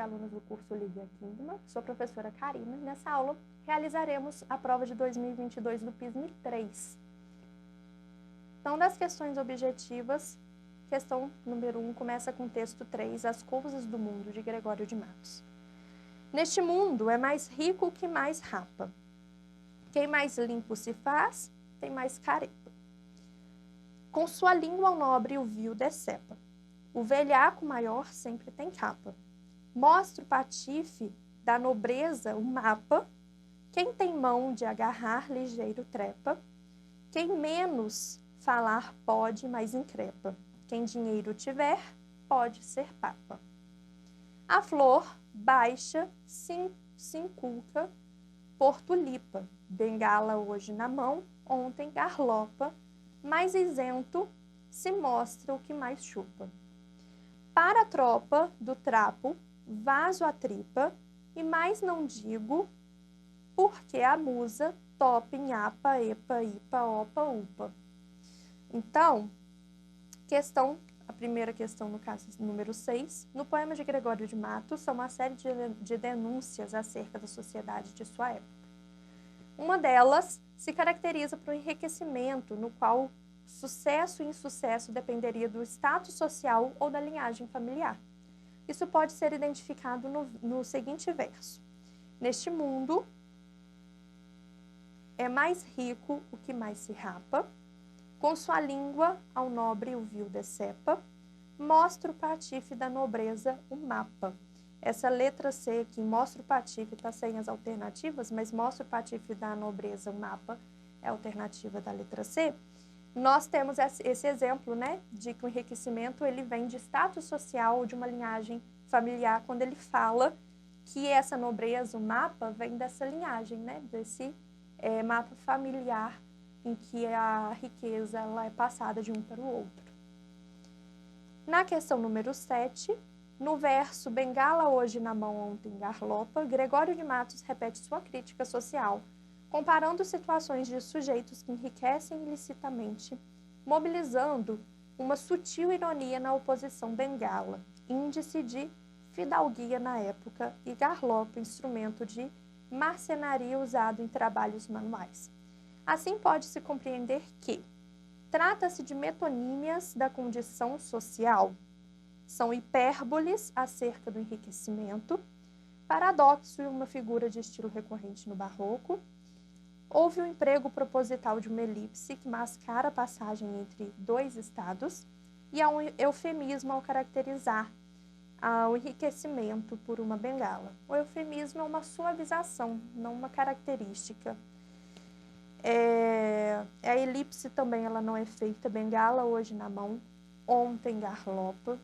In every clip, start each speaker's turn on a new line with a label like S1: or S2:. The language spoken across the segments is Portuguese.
S1: alunos do curso Lívia Kingma, sou a professora Karina. Nessa aula, realizaremos a prova de 2022 do PISM 3. Então, das questões objetivas, questão número 1 começa com o texto 3, As Coisas do Mundo, de Gregório de Matos. Neste mundo é mais rico o que mais rapa. Quem mais limpo se faz, tem mais careta. Com sua língua ao nobre o vil decepa. O velhaco maior sempre tem capa. Mostra o patife da nobreza o mapa. Quem tem mão de agarrar ligeiro trepa. Quem menos falar pode, mais increpa. Quem dinheiro tiver, pode ser papa. A flor baixa se inculca por tulipa. Bengala hoje na mão, ontem garlopa. Mais isento se mostra o que mais chupa. Para a tropa do trapo, vaso a tripa, e mais não digo, porque a musa topa em apa, epa, ipa, opa, upa. Então, a primeira questão, no caso, número 6, no poema de Gregório de Matos, são uma série de denúncias acerca da sociedade de sua época. Uma delas se caracteriza por um enriquecimento no qual sucesso e insucesso dependeria do status social ou da linhagem familiar. Isso pode ser identificado no seguinte verso. Neste mundo, é mais rico o que mais se rapa, com sua língua ao nobre o vil decepa, mostra o patife da nobreza o mapa. Essa letra C aqui mostra o patife, está sem as alternativas, mas mostra o patife da nobreza o mapa, é a alternativa da letra C. Nós temos esse exemplo, né, de que o enriquecimento ele vem de status social ou de uma linhagem familiar, quando ele fala que essa nobreza, o mapa, vem dessa linhagem, né, desse mapa familiar em que a riqueza ela é passada de um para o outro. Na questão número 7, no verso Bengala hoje na mão, ontem garlopa, Gregório de Matos repete sua crítica social, comparando situações de sujeitos que enriquecem ilicitamente, mobilizando uma sutil ironia na oposição bengala, índice de fidalguia na época, e garlopa, instrumento de marcenaria usado em trabalhos manuais. Assim pode-se compreender que trata-se de metonímias da condição social, são hipérboles acerca do enriquecimento, paradoxo e uma figura de estilo recorrente no barroco. Houve o emprego proposital de uma elipse que mascara a passagem entre dois estados e há um eufemismo ao caracterizar o enriquecimento por uma bengala. O eufemismo é uma suavização, não uma característica. A elipse também ela não é feita, bengala hoje na mão, ontem garlopa.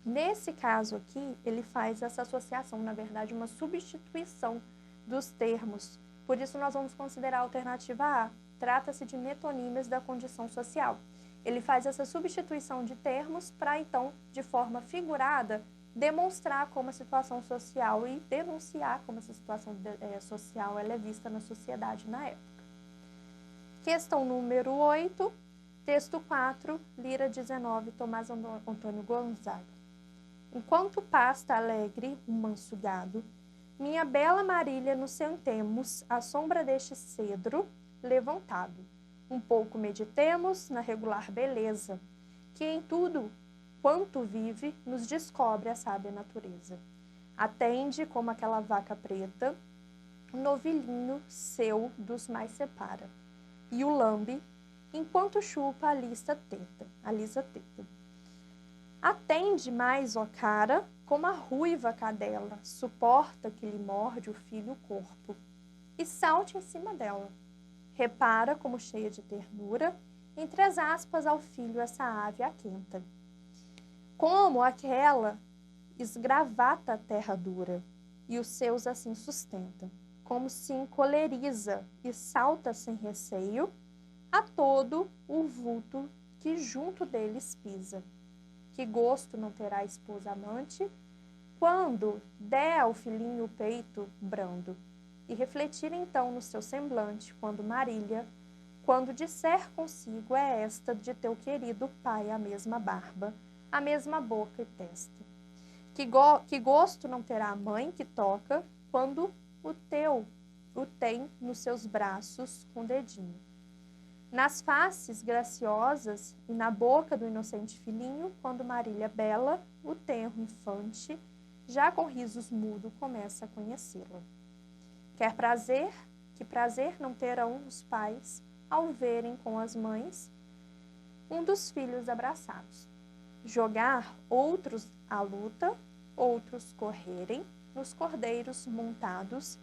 S1: Nesse caso aqui, ele faz essa associação, na verdade, uma substituição dos termos. Por isso, nós vamos considerar a alternativa A. Trata-se de metonímias da condição social. Ele faz essa substituição de termos para, então, de forma figurada, demonstrar como a situação social e denunciar como essa situação social ela é vista na sociedade na época. Questão número 8, texto 4, Lira 19, Tomás Antônio Gonzaga. Enquanto pasta alegre um manso gado, minha bela Marília nos sentemos à sombra deste cedro levantado. Um pouco meditemos na regular beleza, que em tudo quanto vive nos descobre a sábia natureza. Atende como aquela vaca preta, o novilhinho seu dos mais separa, e o lambe, enquanto chupa a lisa teta. Atende mais, ó cara, como a ruiva cadela, suporta que lhe morde o filho o corpo, e salte em cima dela. Repara como cheia de ternura, entre as aspas ao filho essa ave aquenta. Como aquela esgravata a terra dura, e os seus assim sustenta, como se encoleriza e salta sem receio a todo o vulto que junto deles pisa. Que gosto não terá a esposa amante, quando der ao filhinho o peito brando, e refletir então no seu semblante, quando Marília, quando disser consigo é esta de teu querido pai a mesma barba, a mesma boca e testa. Que gosto não terá a mãe que toca quando o tem nos seus braços com o dedinho. Nas faces graciosas e na boca do inocente filhinho, quando Marília bela, o tenro infante, já com risos mudo começa a conhecê-la. Que prazer não terão os pais ao verem com as mães um dos filhos abraçados. Jogar outros à luta, outros correrem nos cordeiros montados.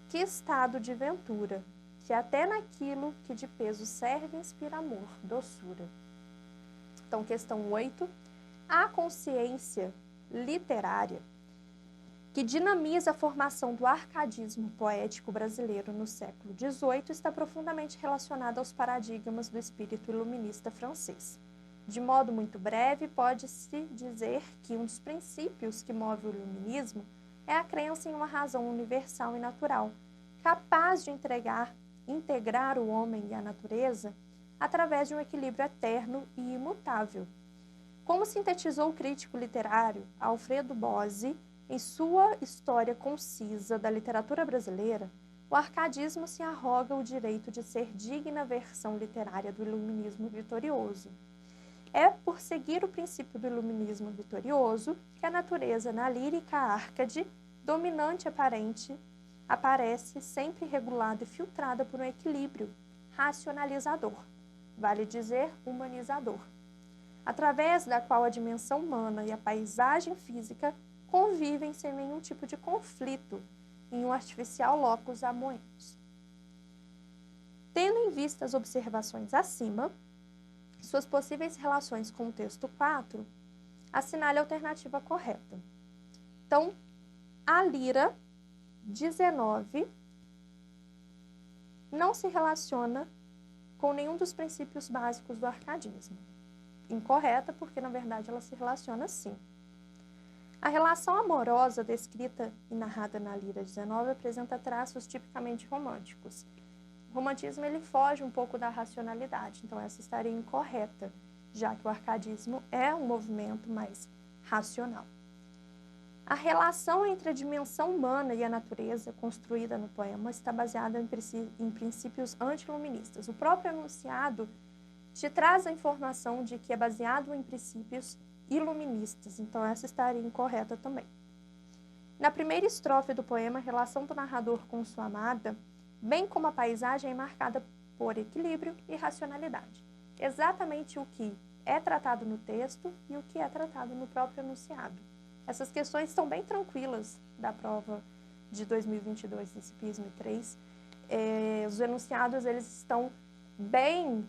S1: Que estado de ventura, que até naquilo que de peso serve inspira amor, doçura. Então, questão 8. A consciência literária que dinamiza a formação do arcadismo poético brasileiro no século XVIII está profundamente relacionada aos paradigmas do espírito iluminista francês. De modo muito breve, pode-se dizer que um dos princípios que move o iluminismo é a crença em uma razão universal e natural, capaz de integrar o homem e a natureza através de um equilíbrio eterno e imutável. Como sintetizou o crítico literário Alfredo Bozzi em sua História Concisa da Literatura Brasileira, o arcadismo se arroga o direito de ser digna versão literária do iluminismo vitorioso. É por seguir o princípio do iluminismo vitorioso que a natureza na lírica árcade, dominante aparece sempre regulada e filtrada por um equilíbrio racionalizador, vale dizer, humanizador, através da qual a dimensão humana e a paisagem física convivem sem nenhum tipo de conflito em um artificial locus harmonius. Tendo em vista as observações acima, suas possíveis relações com o texto 4, assinale a alternativa correta. Então, a lira 19 não se relaciona com nenhum dos princípios básicos do arcadismo. Incorreta, porque na verdade ela se relaciona sim. A relação amorosa descrita e narrada na lira 19 apresenta traços tipicamente românticos. O romantismo ele foge um pouco da racionalidade, então essa estaria incorreta, já que o arcadismo é um movimento mais racional. A relação entre a dimensão humana e a natureza construída no poema está baseada em princípios anti-iluministas. O próprio enunciado te traz a informação de que é baseado em princípios iluministas, então essa estaria incorreta também. Na primeira estrofe do poema, a relação do narrador com sua amada, bem como a paisagem, é marcada por equilíbrio e racionalidade. Exatamente o que é tratado no texto e o que é tratado no próprio enunciado. Essas questões são bem tranquilas da prova de 2022 desse PISM 3. Os enunciados eles estão bem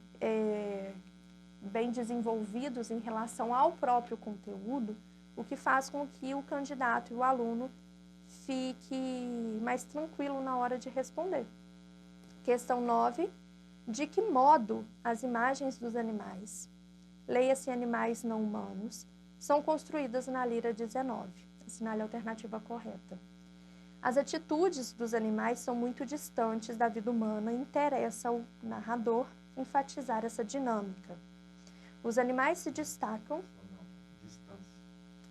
S1: desenvolvidos em relação ao próprio conteúdo, o que faz com que o candidato e o aluno fique mais tranquilo na hora de responder. Questão 9. De que modo as imagens dos animais, leia-se animais não humanos, são construídas na lira 19? Assinale a alternativa correta. As atitudes dos animais são muito distantes da vida humana e interessa ao narrador enfatizar essa dinâmica. Os animais se destacam...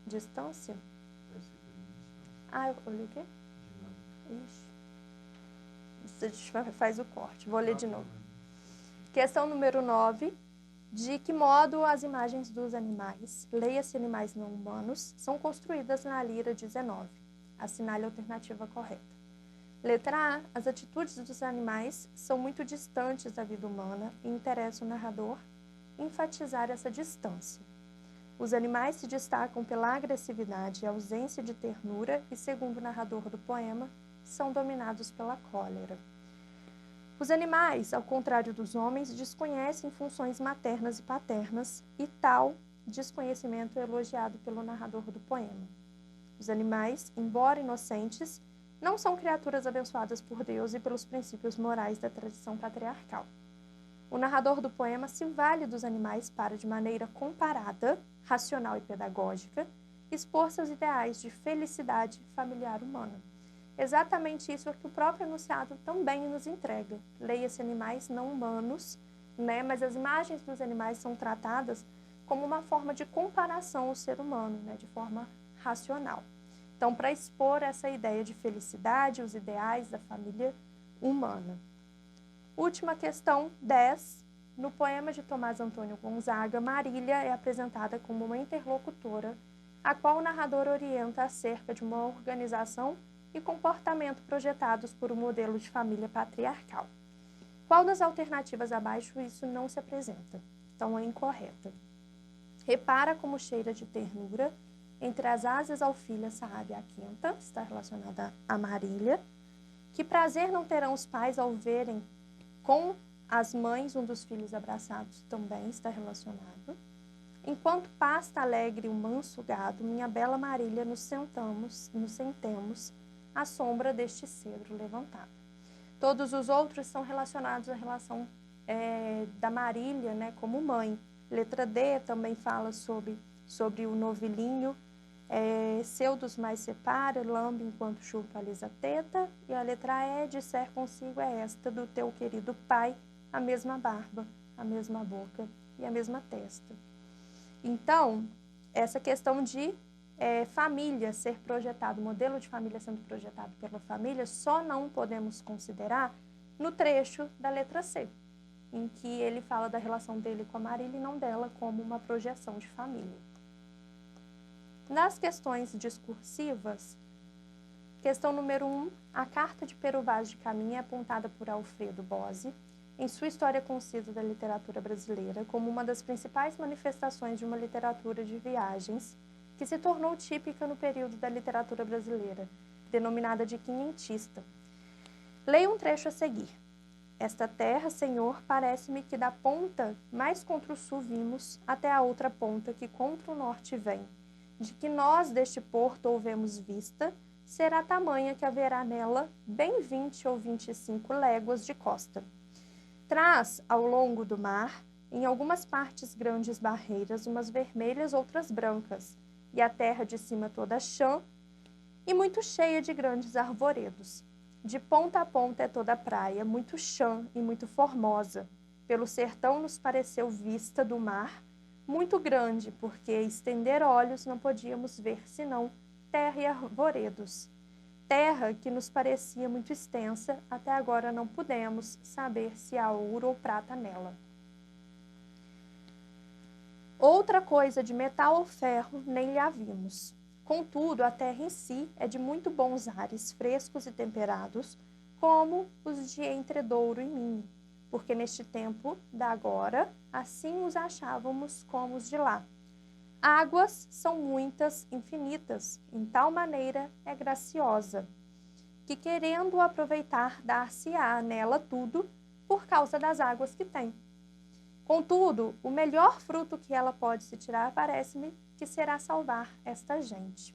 S1: Distância? Eu olhei o quê? Ixi. Você faz o corte. Vou ler de novo. Questão número 9. De que modo as imagens dos animais, leia-se animais não humanos, são construídas na lira 19? Assinale a alternativa correta. Letra A. As atitudes dos animais são muito distantes da vida humana e interessa o narrador enfatizar essa distância. Os animais se destacam pela agressividade e ausência de ternura e, segundo o narrador do poema, são dominados pela cólera. Os animais, ao contrário dos homens, desconhecem funções maternas e paternas e tal desconhecimento é elogiado pelo narrador do poema. Os animais, embora inocentes, não são criaturas abençoadas por Deus e pelos princípios morais da tradição patriarcal. O narrador do poema se vale dos animais para, de maneira comparada, racional e pedagógica, expor seus ideais de felicidade familiar humana. Exatamente isso é que o próprio enunciado também nos entrega. Leia-se animais não humanos, mas as imagens dos animais são tratadas como uma forma de comparação ao ser humano, de forma racional. Então, para expor essa ideia de felicidade, os ideais da família humana. Última questão, 10. No poema de Tomás Antônio Gonzaga, Marília é apresentada como uma interlocutora, a qual o narrador orienta acerca de uma organização e comportamento projetados por um modelo de família patriarcal. Qual das alternativas abaixo isso não se apresenta? Então, é incorreta. Repara como cheira de ternura, entre as asas alfilha Saábia quinta, está relacionada a Marília. Que prazer não terão os pais ao verem com as mães um dos filhos abraçados, também está relacionado. Enquanto pasta alegre o manso gado, minha bela Marília, nos sentemos à sombra deste cedro levantado. Todos os outros são relacionados à relação da Marília, né, como mãe. Letra D também fala sobre o novilhinho, seu dos mais separa, lambe enquanto chupa alisa teta, e a letra E, disser consigo é esta, do teu querido pai, a mesma barba, a mesma boca e a mesma testa. Então, essa questão de família ser projetado, modelo de família sendo projetado pela família, só não podemos considerar no trecho da letra C, em que ele fala da relação dele com a Marília e não dela como uma projeção de família. Nas questões discursivas, questão número 1, a carta de Pero Vaz de Caminha é apontada por Alfredo Bose, em sua História Concisa da Literatura Brasileira, como uma das principais manifestações de uma literatura de viagens que se tornou típica no período da literatura brasileira, denominada de quinhentista. Leia um trecho a seguir. Esta terra, Senhor, parece-me que da ponta mais contra o sul vimos, até a outra ponta que contra o norte vem. De que nós deste porto houvemos vista, será tamanha que haverá nela bem 20 ou 25 léguas de costa. Traz, ao longo do mar, em algumas partes grandes barreiras, umas vermelhas, outras brancas, e a terra de cima toda chã e muito cheia de grandes arvoredos. De ponta a ponta é toda a praia, muito chã e muito formosa. Pelo sertão nos pareceu vista do mar, muito grande, porque estender olhos não podíamos ver, senão terra e arvoredos. Terra que nos parecia muito extensa, até agora não pudemos saber se há ouro ou prata nela. Outra coisa de metal ou ferro nem lhe havimos. Contudo, a terra em si é de muito bons ares, frescos e temperados, como os de entre Douro e Minho, porque neste tempo da agora, assim os achávamos como os de lá. Águas são muitas, infinitas, em tal maneira é graciosa, que querendo aproveitar, dar-se-á nela tudo, por causa das águas que tem. Contudo, o melhor fruto que ela pode se tirar, parece-me, que será salvar esta gente.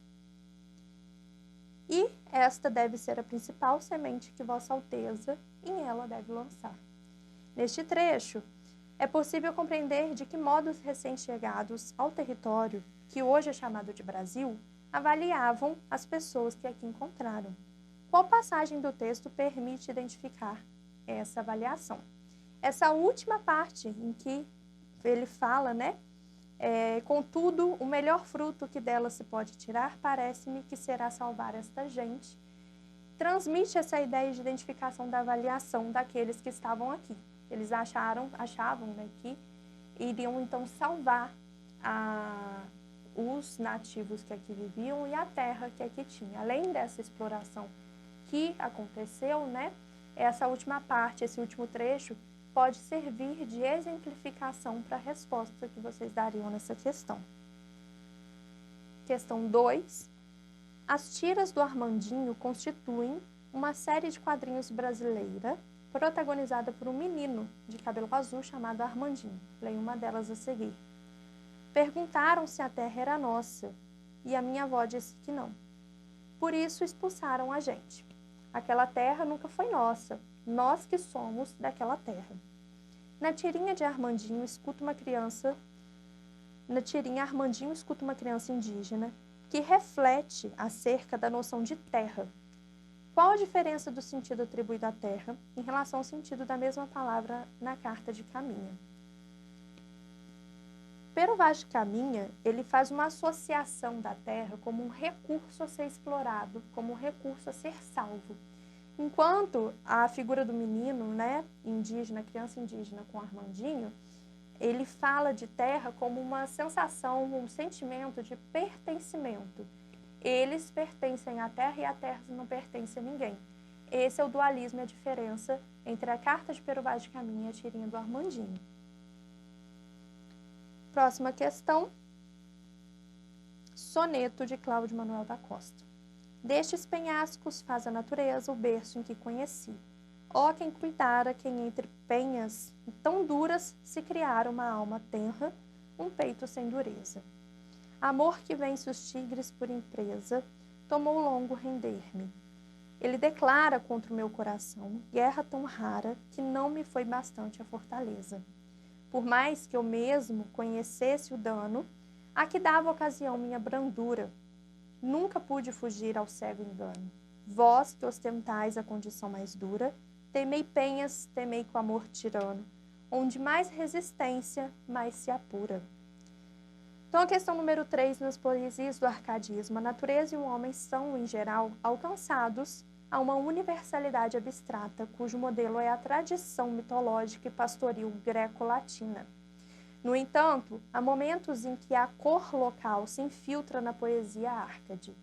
S1: E esta deve ser a principal semente que Vossa Alteza em ela deve lançar. Neste trecho, é possível compreender de que modo os recém-chegados ao território, que hoje é chamado de Brasil, avaliavam as pessoas que aqui encontraram. Qual passagem do texto permite identificar essa avaliação? Essa última parte em que ele fala, né? Contudo, o melhor fruto que dela se pode tirar, parece-me que será salvar esta gente, transmite essa ideia de identificação da avaliação daqueles que estavam aqui. Eles achavam, né, que iriam então salvar os nativos que aqui viviam e a terra que aqui tinha. Além dessa exploração que aconteceu, né, essa última parte, esse último trecho, pode servir de exemplificação para a resposta que vocês dariam nessa questão. Questão 2. As tiras do Armandinho constituem uma série de quadrinhos brasileira protagonizada por um menino de cabelo azul chamado Armandinho. Leio uma delas a seguir. Perguntaram se a terra era nossa, e a minha avó disse que não. Por isso expulsaram a gente. Aquela terra nunca foi nossa, nós que somos daquela terra. Na tirinha Armandinho escuta uma criança indígena que reflete acerca da noção de terra. Qual a diferença do sentido atribuído à terra em relação ao sentido da mesma palavra na carta de Caminha? Pero Vaz de Caminha, ele faz uma associação da terra como um recurso a ser explorado, como um recurso a ser salvo. Enquanto a figura do menino, né, indígena, criança indígena com Armandinho, ele fala de terra como uma sensação, um sentimento de pertencimento. Eles pertencem à terra e a terra não pertence a ninguém. Esse é o dualismo e a diferença entre a carta de Pero Vaz de Caminha e a tirinha do Armandinho. Próxima questão. Soneto de Cláudio Manuel da Costa. Destes penhascos faz a natureza o berço em que conheci. Ó quem cuidara, quem entre penhas tão duras se criara uma alma tenra, um peito sem dureza. Amor que vence os tigres por empresa, tomou longo render-me. Ele declara contra o meu coração guerra tão rara que não me foi bastante a fortaleza. Por mais que eu mesmo conhecesse o dano, a que dava ocasião minha brandura, nunca pude fugir ao cego engano. Vós que ostentais a condição mais dura, temei penhas, temei com amor tirano, onde mais resistência, mais se apura. Então, a questão número 3, nas poesias do arcadismo, a natureza e o homem são, em geral, alcançados a uma universalidade abstrata, cujo modelo é a tradição mitológica e pastoril greco-latina. No entanto, há momentos em que a cor local se infiltra na poesia árcade.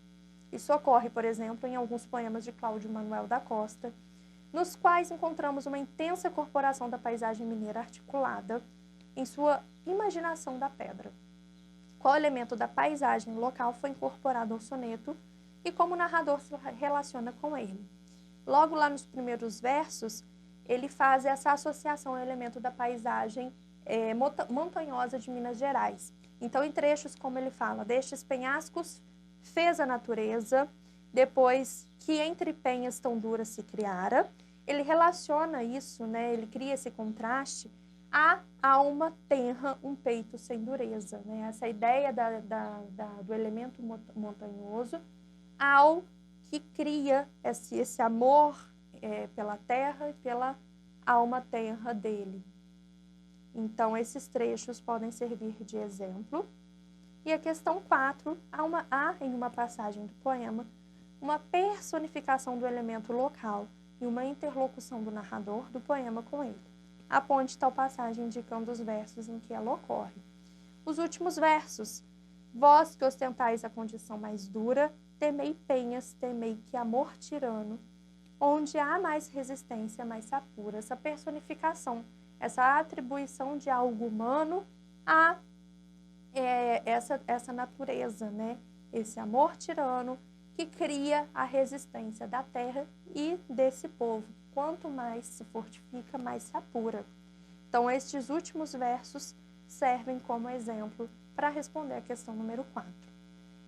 S1: Isso ocorre, por exemplo, em alguns poemas de Cláudio Manuel da Costa, nos quais encontramos uma intensa corporação da paisagem mineira articulada em sua imaginação da pedra. Qual elemento da paisagem local foi incorporado ao soneto e como o narrador se relaciona com ele. Logo lá nos primeiros versos, ele faz essa associação ao elemento da paisagem montanhosa de Minas Gerais. Então, em trechos como ele fala, destes penhascos fez a natureza, depois que entre penhas tão duras se criara, ele relaciona isso, né, ele cria esse contraste a alma tenra, um peito sem dureza. Né? Essa ideia do elemento montanhoso ao que cria esse amor pela terra e pela alma tenra dele. Então, esses trechos podem servir de exemplo. E a questão 4, há em uma passagem do poema uma personificação do elemento local e uma interlocução do narrador do poema com ele. Aponte tal passagem indicando os versos em que ela ocorre. Os últimos versos. Vós que ostentais a condição mais dura, temei penhas, temei que amor tirano, onde há mais resistência, mais se apura. Essa personificação, essa atribuição de algo humano a essa natureza, né? Esse amor tirano que cria a resistência da terra e desse povo. Quanto mais se fortifica, mais se apura. Então, estes últimos versos servem como exemplo para responder a questão número 4.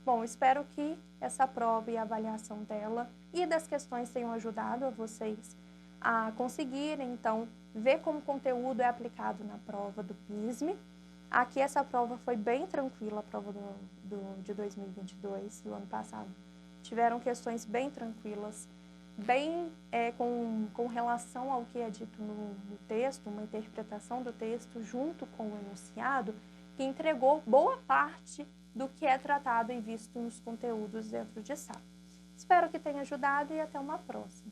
S1: Bom, espero que essa prova e a avaliação dela e das questões tenham ajudado a vocês a conseguirem, então, ver como o conteúdo é aplicado na prova do PISME. Aqui essa prova foi bem tranquila, a prova de 2022, do ano passado. Tiveram questões bem tranquilas, bem com relação ao que é dito no texto, uma interpretação do texto junto com o enunciado, que entregou boa parte do que é tratado e visto nos conteúdos dentro de sala. Espero que tenha ajudado e até uma próxima.